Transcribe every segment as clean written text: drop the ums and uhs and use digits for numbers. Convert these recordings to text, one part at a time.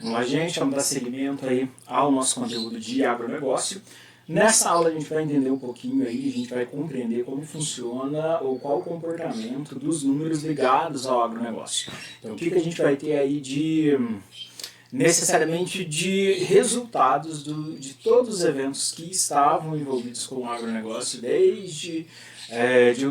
Vamos lá, gente, vamos dar seguimento aí ao nosso conteúdo de agronegócio. Nessa aula a gente vai entender um pouquinho aí, a gente vai compreender como funciona ou qual o comportamento dos números ligados ao agronegócio. Então, o que a gente vai ter aí necessariamente de resultados de todos os eventos que estavam envolvidos com o agronegócio desde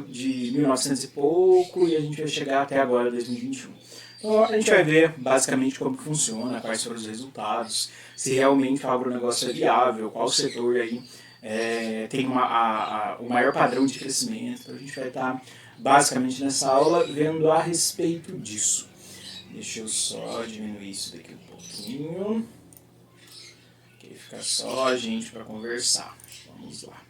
de 1900 e pouco, e a gente vai chegar até agora, 2021. Então, a gente vai ver basicamente como funciona, quais foram os resultados, se realmente o agronegócio é viável, qual setor aí tem o maior padrão de crescimento. Então, a gente vai estar basicamente nessa aula vendo a respeito disso. Deixa eu só diminuir isso daqui um pouquinho, que fica só a gente para conversar. Vamos lá.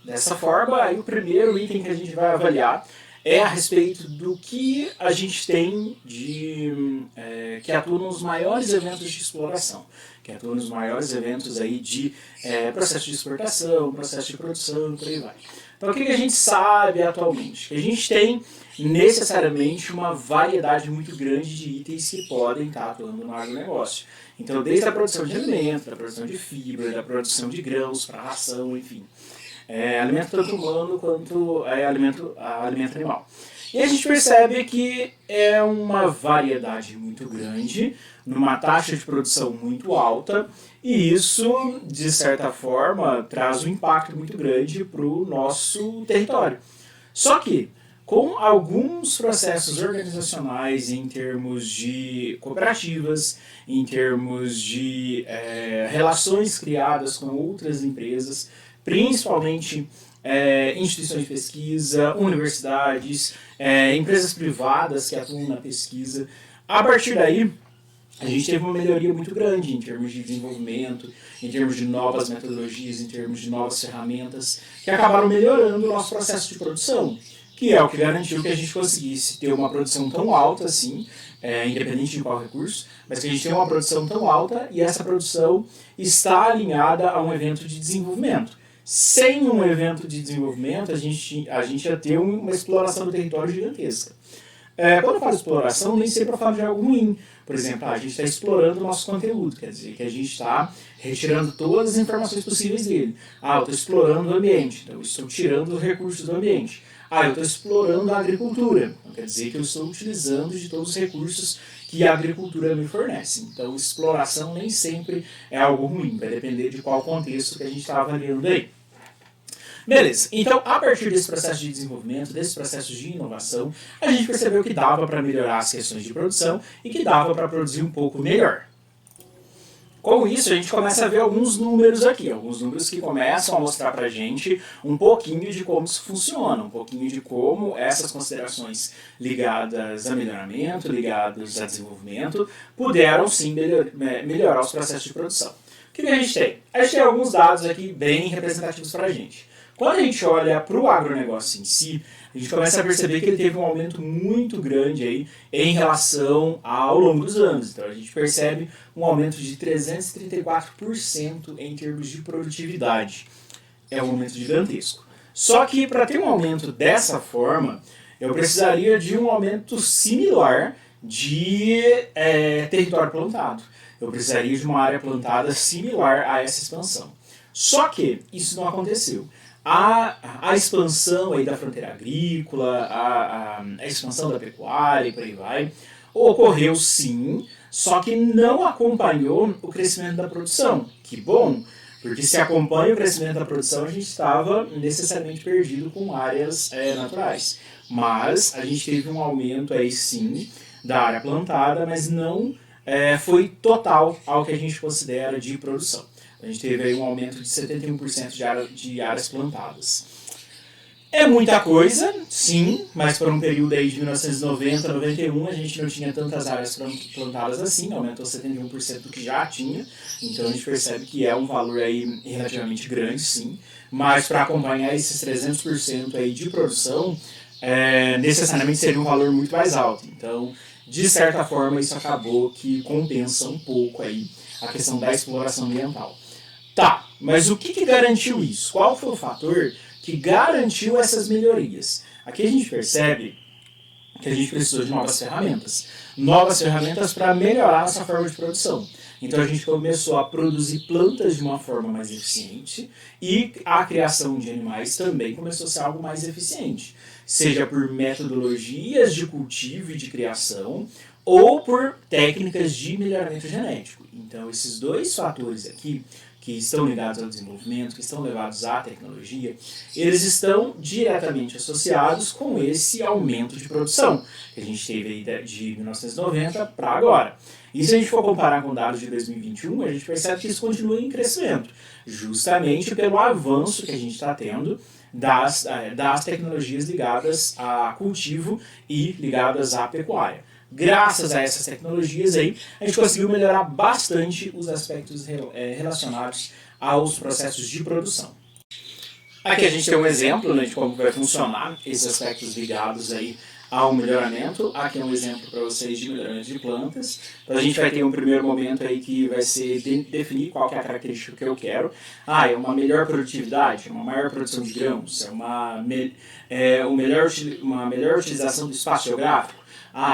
Dessa forma, aí o primeiro item que a gente vai avaliar é a respeito do que a gente tem que atua nos maiores eventos de exploração, que atua nos maiores eventos aí de processo de exportação, processo de produção e por aí vai. Então, o que a gente sabe atualmente? Que a gente tem necessariamente uma variedade muito grande de itens que podem estar atuando no agronegócio. Então, desde a produção de alimento, da produção de fibra, da produção de grãos para ração, enfim. Alimento tanto humano quanto alimento animal. E a gente percebe que é uma variedade muito grande, numa taxa de produção muito alta, e isso, de certa forma, traz um impacto muito grande para o nosso território. Só que, com alguns processos organizacionais em termos de cooperativas, em termos de relações criadas com outras empresas, principalmente instituições de pesquisa, universidades, empresas privadas que atuam na pesquisa. A partir daí, a gente teve uma melhoria muito grande em termos de desenvolvimento, em termos de novas metodologias, em termos de novas ferramentas, que acabaram melhorando o nosso processo de produção, que é o que garantiu que a gente conseguisse ter uma produção tão alta assim, independente de qual recurso, mas que a gente tem uma produção tão alta e essa produção está alinhada a um evento de desenvolvimento. Sem um evento de desenvolvimento, a gente ia ter uma exploração do território gigantesca. Quando eu falo exploração, nem sempre eu falo de algo ruim. Por exemplo, a gente está explorando o nosso conteúdo, quer dizer que a gente está retirando todas as informações possíveis dele. Eu estou explorando o ambiente, então eu estou tirando os recursos do ambiente. Eu estou explorando a agricultura, então quer dizer que eu estou utilizando de todos os recursos que a agricultura me fornece. Então, exploração nem sempre é algo ruim, vai depender de qual contexto que a gente está avaliando aí. Beleza, então a partir desse processo de desenvolvimento, desses processos de inovação, a gente percebeu que dava para melhorar as questões de produção e que dava para produzir um pouco melhor. Com isso, a gente começa a ver alguns números aqui, alguns números que começam a mostrar para a gente um pouquinho de como isso funciona, um pouquinho de como essas considerações ligadas a melhoramento, ligadas a desenvolvimento, puderam sim melhorar os processos de produção. O que a gente tem? A gente tem alguns dados aqui bem representativos para a gente. Quando a gente olha para o agronegócio em si, a gente começa a perceber que ele teve um aumento muito grande aí em relação ao longo dos anos. Então a gente percebe um aumento de 334% em termos de produtividade. É um aumento gigantesco. Só que para ter um aumento dessa forma, eu precisaria de um aumento similar de território plantado. Eu precisaria de uma área plantada similar a essa expansão. Só que isso não aconteceu. A expansão aí da fronteira agrícola, a expansão da pecuária e por aí vai, ocorreu sim, só que não acompanhou o crescimento da produção. Que bom, porque se acompanha o crescimento da produção, a gente estava necessariamente perdido com áreas naturais. Mas a gente teve um aumento aí sim da área plantada, mas não foi total ao que a gente considera de produção. A gente teve aí um aumento de 71% de áreas plantadas. É muita coisa, sim, mas para um período aí de 1990 a 91 a gente não tinha tantas áreas plantadas assim, aumentou 71% do que já tinha, então a gente percebe que é um valor aí relativamente grande, sim, mas para acompanhar esses 300% aí de produção, necessariamente seria um valor muito mais alto. Então, de certa forma, isso acabou que compensa um pouco aí a questão da exploração ambiental. Tá, mas o que garantiu isso? Qual foi o fator que garantiu essas melhorias? Aqui a gente percebe que a gente precisou de novas ferramentas para melhorar essa forma de produção. Então a gente começou a produzir plantas de uma forma mais eficiente e a criação de animais também começou a ser algo mais eficiente, seja por metodologias de cultivo e de criação ou por técnicas de melhoramento genético. Então esses dois fatores aqui, que estão ligados ao desenvolvimento, que estão ligados à tecnologia, eles estão diretamente associados com esse aumento de produção que a gente teve aí de 1990 para agora. E se a gente for comparar com dados de 2021, a gente percebe que isso continua em crescimento, justamente pelo avanço que a gente está tendo das tecnologias ligadas a cultivo e ligadas à pecuária. Graças a essas tecnologias aí, a gente conseguiu melhorar bastante os aspectos relacionados aos processos de produção. Aqui a gente tem um exemplo, né, de como vai funcionar esses aspectos ligados aí ao melhoramento. Aqui é um exemplo para vocês de melhoramento de plantas. Então a gente vai ter um primeiro momento aí que vai ser definir qual que é a característica que eu quero. É uma melhor produtividade, uma maior produção de grãos, uma melhor utilização do espaço geográfico.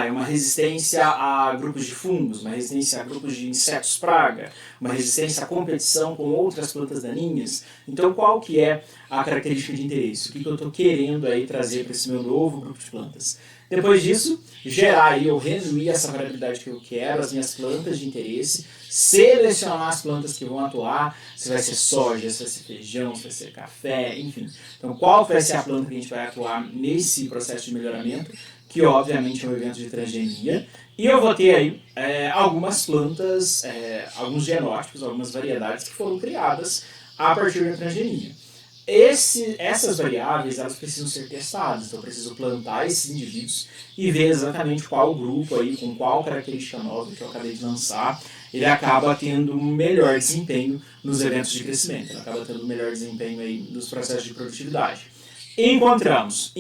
É uma resistência a grupos de fungos, uma resistência a grupos de insetos praga, uma resistência à competição com outras plantas daninhas. Então, qual que é a característica de interesse? O que eu estou querendo aí trazer para esse meu novo grupo de plantas? Depois disso, gerar ou resumir essa variabilidade que eu quero, as minhas plantas de interesse, selecionar as plantas que vão atuar, se vai ser soja, se vai ser feijão, se vai ser café, enfim. Então, qual vai ser a planta que a gente vai atuar nesse processo de melhoramento, que obviamente é um evento de transgenia, e eu vou ter aí algumas plantas, alguns genótipos, algumas variedades que foram criadas a partir da transgenia. Essas variáveis, elas precisam ser testadas, então eu preciso plantar esses indivíduos e ver exatamente qual grupo aí, com qual característica nova que eu acabei de lançar, ele acaba tendo um melhor desempenho nos eventos de crescimento, ele acaba tendo um melhor desempenho aí nos processos de produtividade. Encontramos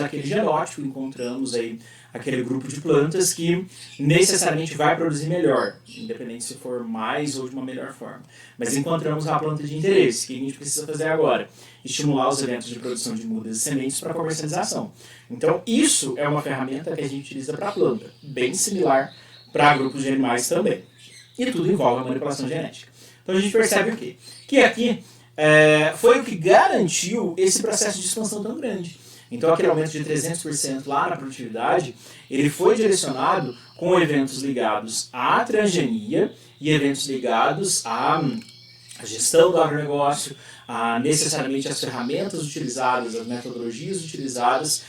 aquele genótipo, encontramos aí aquele grupo de plantas que necessariamente vai produzir melhor, independente se for mais ou de uma melhor forma. Mas encontramos a planta de interesse. O que a gente precisa fazer agora? Estimular os eventos de produção de mudas e sementes para comercialização. Então, isso é uma ferramenta que a gente utiliza para a planta, bem similar para grupos de animais também. E tudo envolve a manipulação genética. Então, a gente percebe o quê? Que aqui foi o que garantiu esse processo de expansão tão grande. Então, aquele aumento de 300% lá na produtividade, ele foi direcionado com eventos ligados à transgenia e eventos ligados à gestão do agronegócio, necessariamente as ferramentas utilizadas, as metodologias utilizadas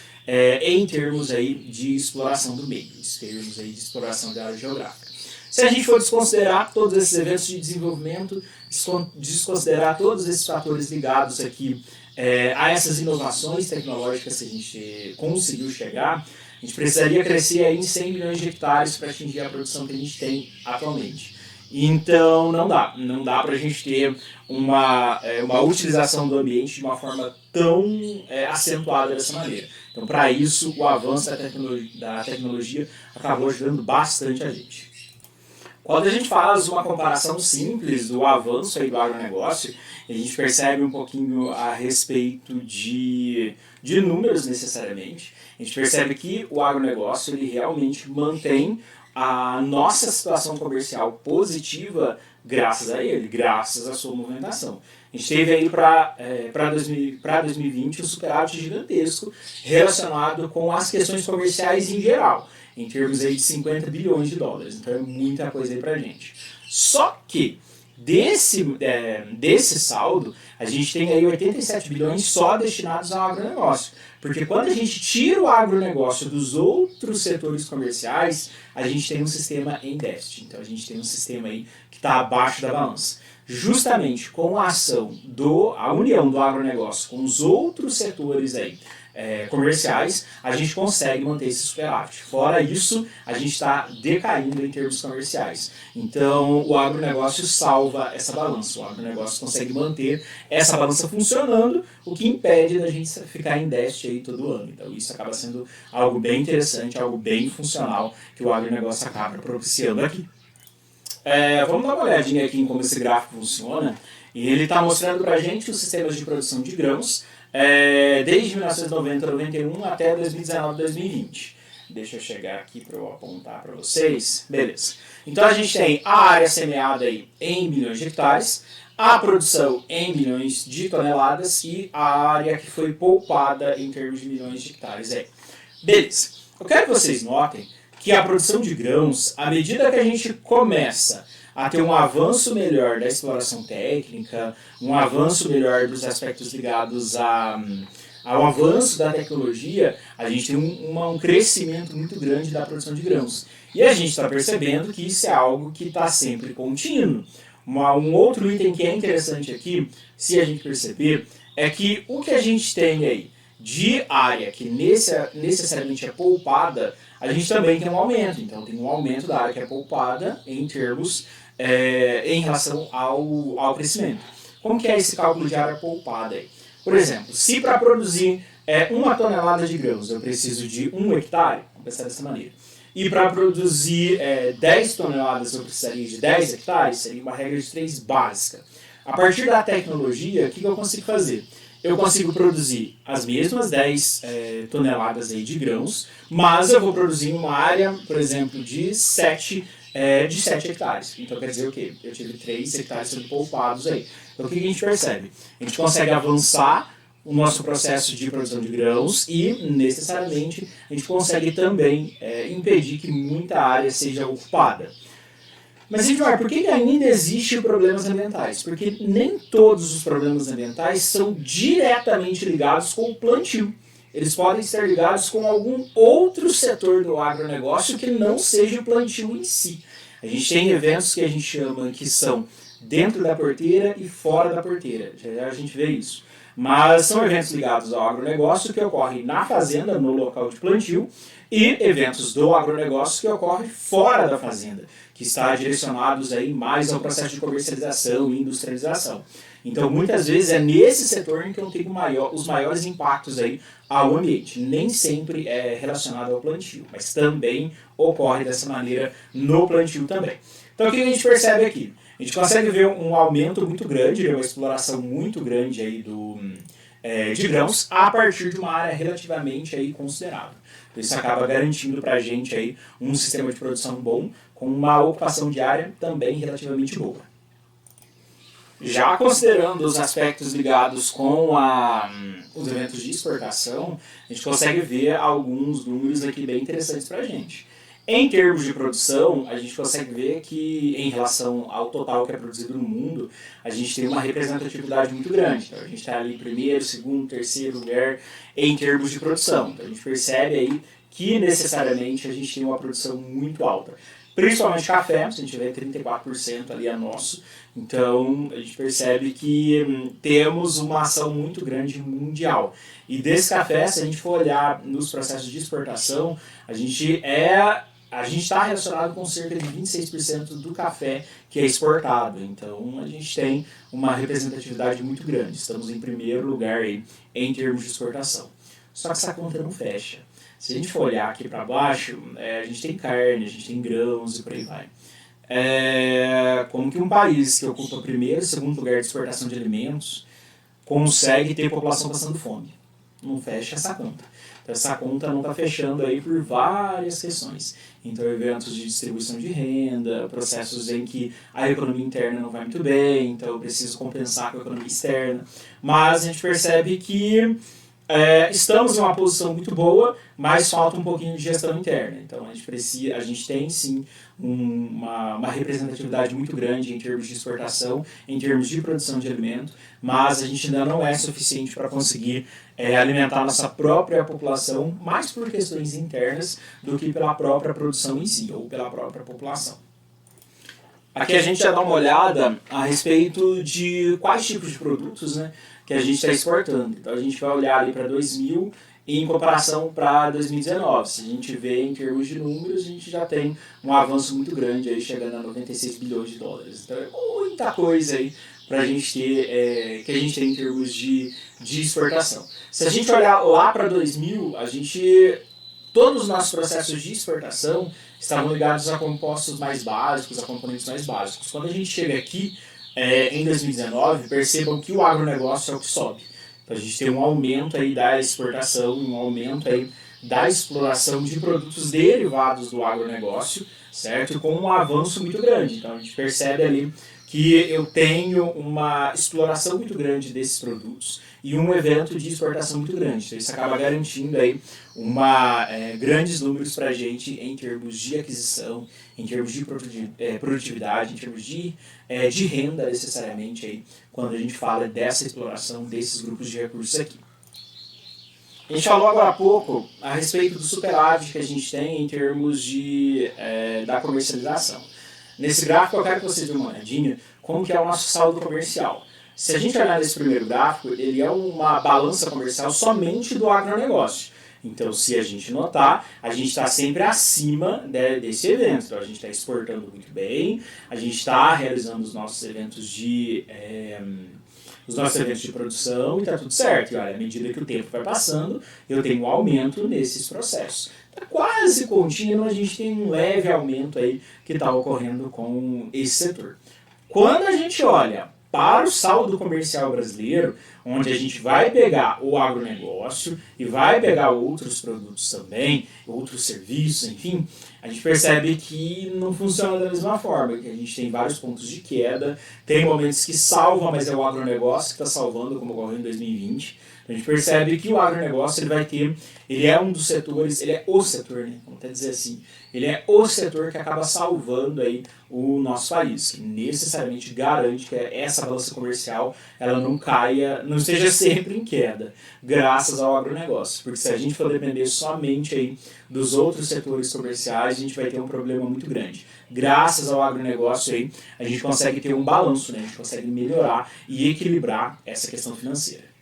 em termos aí de exploração do meio, em termos aí de exploração da área geográfica. Se a gente for desconsiderar todos esses eventos de desenvolvimento, desconsiderar todos esses fatores ligados aqui a essas inovações tecnológicas que a gente conseguiu chegar, a gente precisaria crescer aí em 100 milhões de hectares para atingir a produção que a gente tem atualmente. Então não dá para a gente ter uma utilização do ambiente de uma forma tão acentuada dessa maneira. Então, para isso, o avanço da tecnologia acabou ajudando bastante a gente. Quando a gente faz uma comparação simples do avanço aí do agronegócio, a gente percebe um pouquinho a respeito de números necessariamente. A gente percebe que o agronegócio ele realmente mantém a nossa situação comercial positiva graças a ele, graças à sua movimentação. A gente teve aí para 2020 um superávit gigantesco relacionado com as questões comerciais em geral, em termos aí de 50 bilhões de dólares. Então é muita coisa aí pra gente. Só que desse saldo, a gente tem aí 87 bilhões só destinados ao agronegócio. Porque quando a gente tira o agronegócio dos outros setores comerciais, a gente tem um sistema em déficit. Então a gente tem um sistema aí que está abaixo da balança. Justamente com a ação a união do agronegócio com os outros setores aí, comerciais, a gente consegue manter esse superávit. Fora isso, a gente está decaindo em termos comerciais. Então, o agronegócio salva essa balança. O agronegócio consegue manter essa balança funcionando, o que impede da gente ficar em déficit aí todo ano. Então, isso acaba sendo algo bem interessante, algo bem funcional que o agronegócio acaba propiciando aqui. Vamos dar uma olhadinha aqui em como esse gráfico funciona. E ele está mostrando para a gente os sistemas de produção de grãos desde 1990, 91 até 2019, 2020. Deixa eu chegar aqui para eu apontar para vocês. Beleza. Então a gente tem a área semeada aí em milhões de hectares, a produção em milhões de toneladas e a área que foi poupada em termos de milhões de hectares aí. Beleza. Eu quero que vocês notem que a produção de grãos, à medida que a gente começa a ter um avanço melhor da exploração técnica, um avanço melhor dos aspectos ligados ao avanço da tecnologia, a gente tem um crescimento muito grande da produção de grãos. E a gente está percebendo que isso é algo que está sempre contínuo. Um outro item que é interessante aqui, se a gente perceber, é que o que a gente tem aí de área que necessariamente é poupada, a gente também tem um aumento. Então tem um aumento da área que é poupada em termos, em relação ao crescimento. Como que é esse cálculo de área poupada aí? Por exemplo, se para produzir 1 tonelada de grãos eu preciso de 1 hectare, vamos pensar dessa maneira, e para produzir 10 toneladas eu precisaria de 10 hectares, seria uma regra de 3 básica. A partir da tecnologia, o que eu consigo fazer? Eu consigo produzir as mesmas 10 toneladas aí de grãos, mas eu vou produzir uma área, por exemplo, de 7 hectares. Então quer dizer o quê? Eu tive 3 hectares sendo poupados aí. Então o que a gente percebe? A gente consegue avançar o nosso processo de produção de grãos e, necessariamente, a gente consegue também impedir que muita área seja ocupada. Mas, Edmar, por que ainda existem problemas ambientais? Porque nem todos os problemas ambientais são diretamente ligados com o plantio. Eles podem estar ligados com algum outro setor do agronegócio que não seja o plantio em si. A gente tem eventos que a gente chama que são dentro da porteira e fora da porteira. Já a gente vê isso. Mas são eventos ligados ao agronegócio que ocorrem na fazenda, no local de plantio, e eventos do agronegócio que ocorrem fora da fazenda, que está direcionados aí mais ao processo de comercialização e industrialização. Então, muitas vezes é nesse setor em que eu tenho os maiores impactos aí ao ambiente. Nem sempre é relacionado ao plantio, mas também ocorre dessa maneira no plantio também. Então, o que a gente percebe aqui? A gente consegue ver um aumento muito grande, uma exploração muito grande aí de grãos a partir de uma área relativamente aí considerável. Isso acaba garantindo para a gente aí um sistema de produção bom, com uma ocupação de área também relativamente boa. Já considerando os aspectos ligados com os eventos de exportação, a gente consegue ver alguns números aqui bem interessantes para a gente. Em termos de produção, a gente consegue ver que, em relação ao total que é produzido no mundo, a gente tem uma representatividade muito grande. Então, a gente está ali em primeiro, segundo, terceiro lugar em termos de produção. Então, a gente percebe aí que, necessariamente, a gente tem uma produção muito alta. Principalmente café, se a gente vê 34% ali é nosso. Então, a gente percebe que temos uma ação muito grande mundial. E desse café, se a gente for olhar nos processos de exportação, a gente está relacionado com cerca de 26% do café que é exportado. Então, a gente tem uma representatividade muito grande. Estamos em primeiro lugar aí, em termos de exportação. Só que essa conta não fecha. Se a gente for olhar aqui para baixo, a gente tem carne, a gente tem grãos e por aí vai. Como que um país que ocupa primeiro e segundo lugar de exportação de alimentos consegue ter população passando fome? Não fecha essa conta. Então, essa conta não está fechando aí por várias questões. Então, eventos de distribuição de renda, processos em que a economia interna não vai muito bem, então eu preciso compensar com a economia externa. Mas a gente percebe que estamos em uma posição muito boa, mas falta um pouquinho de gestão interna. Então, a gente tem sim uma representatividade muito grande em termos de exportação, em termos de produção de alimento, mas a gente ainda não é suficiente para conseguir alimentar nossa própria população, mais por questões internas do que pela própria produção em si, ou pela própria população. Aqui a gente já dá uma olhada a respeito de quais tipos de produtos, né, que a gente está exportando. Então a gente vai olhar ali para 2000 e em comparação para 2019. Se a gente vê em termos de números, a gente já tem um avanço muito grande, aí chegando a 96 bilhões de dólares. Então é muita coisa aí para a gente ter, que a gente tem em termos de exportação. Se a gente olhar lá para 2000, todos os nossos processos de exportação estavam ligados a compostos mais básicos, a componentes mais básicos. Quando a gente chega aqui, em 2019, percebam que o agronegócio é o que sobe. Então a gente tem um aumento aí da exportação, um aumento aí da exploração de produtos derivados do agronegócio, certo? Com um avanço muito grande. Então a gente percebe ali que eu tenho uma exploração muito grande desses produtos e um evento de exportação muito grande. Então isso acaba garantindo aí grandes números para a gente em termos de aquisição, em termos de produtividade, em termos de renda necessariamente aí, quando a gente fala dessa exploração desses grupos de recursos aqui. A gente falou agora há pouco a respeito do superávit que a gente tem em termos da comercialização. Nesse gráfico eu quero que vocês dêem uma olhadinha como que é o nosso saldo comercial. Se a gente olhar nesse primeiro gráfico, ele é uma balança comercial somente do agronegócio. Então, se a gente notar, a gente está sempre acima desse evento. Então, a gente está exportando muito bem, a gente está realizando os nossos eventos de produção e está tudo certo. E olha, à medida que o tempo vai passando, eu tenho um aumento nesses processos. Está quase contínuo, a gente tem um leve aumento aí que está ocorrendo com esse setor. Quando a gente olha para o saldo comercial brasileiro, onde a gente vai pegar o agronegócio e vai pegar outros produtos também, outros serviços, enfim, a gente percebe que não funciona da mesma forma, que a gente tem vários pontos de queda, tem momentos que salva, mas é o agronegócio que está salvando, como ocorreu em 2020. A gente percebe que o agronegócio ele é um dos setores, ele é o setor, né? Vamos até dizer assim, ele é o setor que acaba salvando aí o nosso país, que necessariamente garante que essa balança comercial ela não caia, não esteja sempre em queda, graças ao agronegócio. Porque se a gente for depender somente aí dos outros setores comerciais, a gente vai ter um problema muito grande. Graças ao agronegócio aí, a gente consegue ter um balanço, né? A gente consegue melhorar e equilibrar essa questão financeira.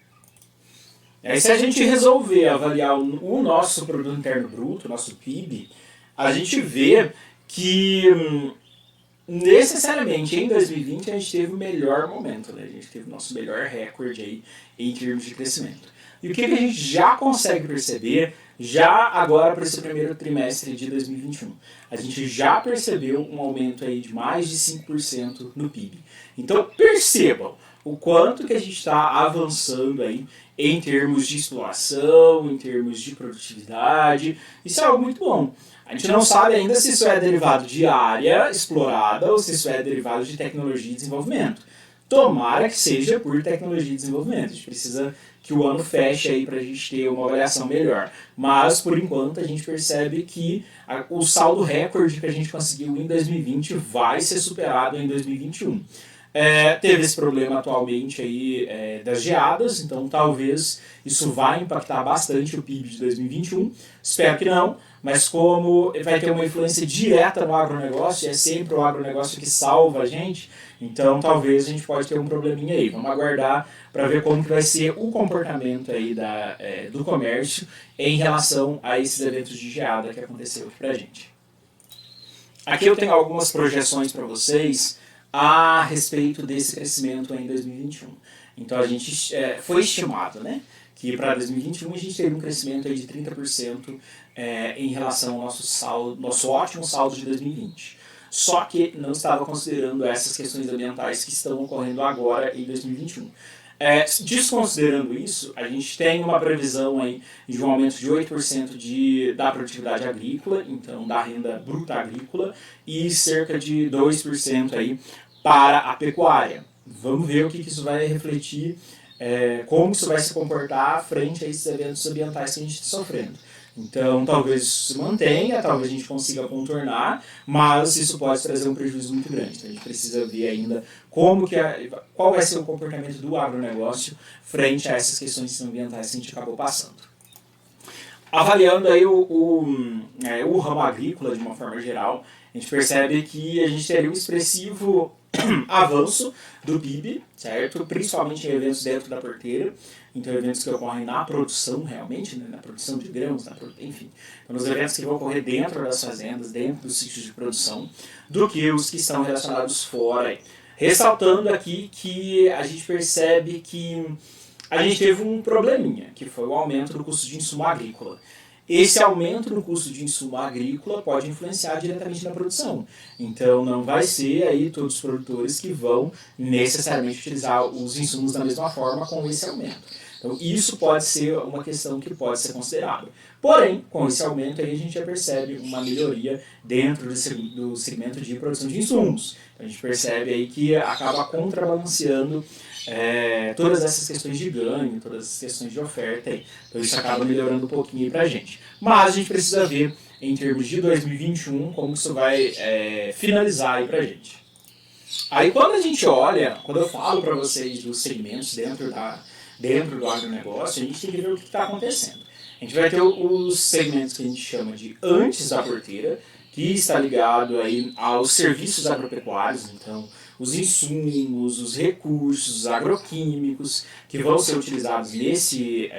Aí, se a gente resolver avaliar o nosso produto interno bruto, o nosso PIB, a gente vê que necessariamente em 2020 a gente teve o melhor momento, né? A gente teve o nosso melhor recorde aí em termos de crescimento. E o que a gente já consegue perceber, já agora para esse primeiro trimestre de 2021? A gente já percebeu um aumento aí de mais de 5% no PIB. Então percebam o quanto que a gente está avançando aí em termos de exploração, em termos de produtividade. Isso é algo muito bom. A gente não sabe ainda se isso é derivado de área explorada ou se isso é derivado de tecnologia e desenvolvimento. Tomara que seja por tecnologia e desenvolvimento. A gente precisa que o ano feche aí para a gente ter uma avaliação melhor. Mas, por enquanto, a gente percebe que o saldo recorde que a gente conseguiu em 2020 vai ser superado em 2021. Teve esse problema atualmente aí das geadas, então talvez isso vai impactar bastante o PIB de 2021. Espero que não, mas como vai ter uma influência direta no agronegócio, é sempre o agronegócio que salva a gente, então talvez a gente pode ter um probleminha aí. Vamos aguardar para ver como que vai ser o comportamento aí do comércio em relação a esses eventos de geada que aconteceu aqui pra gente. Aqui eu tenho algumas projeções para vocês a respeito desse crescimento em 2021. Então a gente foi estimado, né, que para 2021 a gente teve um crescimento aí de 30% em relação ao nosso ótimo saldo de 2020. Só que não estava considerando essas questões ambientais que estão ocorrendo agora em 2021. Desconsiderando isso, a gente tem uma previsão aí de um aumento de 8% da produtividade agrícola, então da renda bruta agrícola, e cerca de 2% aí para a pecuária. Vamos ver o que isso vai refletir, como isso vai se comportar frente a esses eventos ambientais que a gente está sofrendo. Então, talvez isso se mantenha, talvez a gente consiga contornar, mas isso pode trazer um prejuízo muito grande. Então, a gente precisa ver ainda qual vai ser o comportamento do agronegócio frente a essas questões ambientais que a gente acabou passando. Avaliando aí o ramo agrícola de uma forma geral, a gente percebe que a gente teria um expressivo avanço do PIB, certo? Principalmente em eventos dentro da porteira, então eventos que ocorrem na produção realmente, né? Na produção de grãos, enfim, então os eventos que vão ocorrer dentro das fazendas, dentro dos sítios de produção, do que os que estão relacionados fora. Ressaltando aqui que a gente percebe que a gente teve um probleminha, que foi o aumento do custo de insumo agrícola. Esse aumento no custo de insumo agrícola pode influenciar diretamente na produção. Então não vai ser aí todos os produtores que vão necessariamente utilizar os insumos da mesma forma com esse aumento. Então isso pode ser uma questão que pode ser considerada. Porém, com esse aumento aí a gente já percebe uma melhoria dentro do segmento de produção de insumos. Então a gente percebe aí que acaba contrabalanceando todas essas questões de ganho, todas essas questões de oferta aí. Então isso acaba melhorando um pouquinho para a gente. Mas a gente precisa ver, em termos de 2021, como isso vai finalizar aí para a gente. Aí quando a gente olha, quando eu falo para vocês dos segmentos dentro do agronegócio, a gente tem que ver o que está acontecendo. A gente vai ter os segmentos que a gente chama de antes da porteira, que está ligado aí aos serviços agropecuários, então os insumos, os recursos, os agroquímicos que vão ser utilizados nesse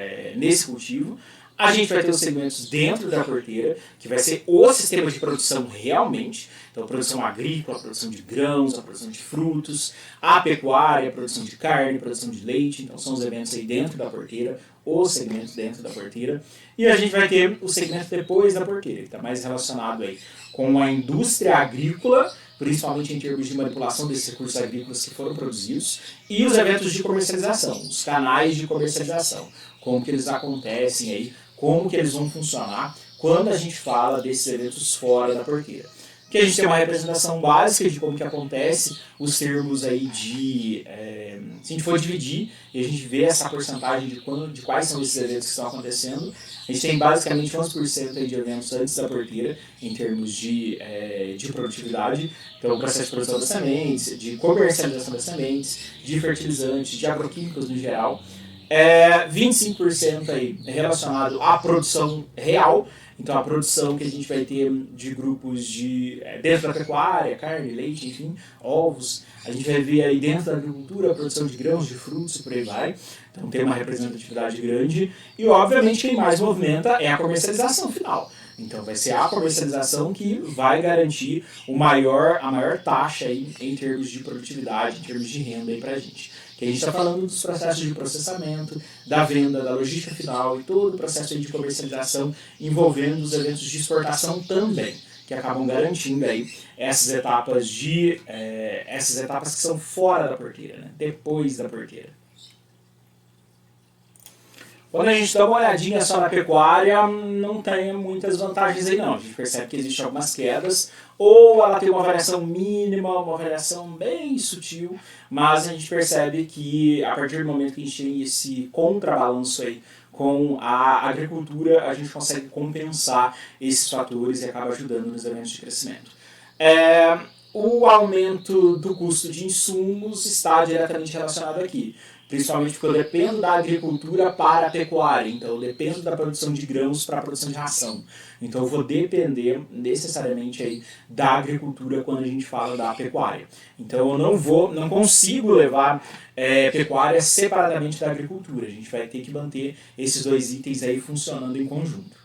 cultivo. A gente vai ter os segmentos dentro da porteira, que vai ser o sistema de produção realmente, então a produção agrícola, a produção de grãos, a produção de frutos, a pecuária, a produção de carne, a produção de leite, então são os eventos aí dentro da porteira, os segmentos dentro da porteira. E a gente vai ter o segmento depois da porteira, que está mais relacionado aí com a indústria agrícola, principalmente em termos de manipulação desses recursos agrícolas que foram produzidos, e os eventos de comercialização, os canais de comercialização, como que eles acontecem aí, como que eles vão funcionar quando a gente fala desses eventos fora da porteira. Que a gente tem uma representação básica de como que acontece os termos aí se a gente for dividir e a gente vê essa porcentagem de quais são esses eventos que estão acontecendo, a gente tem basicamente 11% aí de eventos antes da porteira em termos de produtividade, então o processo de produção das sementes, de comercialização das sementes, de fertilizantes, de agroquímicos no geral. 25% aí relacionado à produção real, então a produção que a gente vai ter de grupos dentro da pecuária, carne, leite, enfim, ovos. A gente vai ver aí dentro da agricultura a produção de grãos, de frutos e por aí vai. Então tem uma representatividade grande. E obviamente quem mais movimenta é a comercialização final. Então vai ser a comercialização que vai garantir a maior taxa aí em termos de produtividade, em termos de renda aí pra gente. Que a gente está falando dos processos de processamento, da venda, da logística final e todo o processo de comercialização envolvendo os eventos de exportação também, que acabam garantindo aí essas etapas que são fora da porteira, né? Depois da porteira. Quando a gente dá uma olhadinha só na pecuária, não tem muitas vantagens aí não. A gente percebe que existem algumas quedas, ou ela tem uma variação mínima, uma variação bem sutil, mas a gente percebe que a partir do momento que a gente tem esse contrabalanço aí com a agricultura, a gente consegue compensar esses fatores e acaba ajudando nos eventos de crescimento. O aumento do custo de insumos está diretamente relacionado aqui, principalmente porque eu dependo da agricultura para a pecuária, então eu dependo da produção de grãos para a produção de ração. Então eu vou depender necessariamente aí da agricultura quando a gente fala da pecuária. Então eu não consigo levar pecuária separadamente da agricultura, a gente vai ter que manter esses dois itens aí funcionando em conjunto.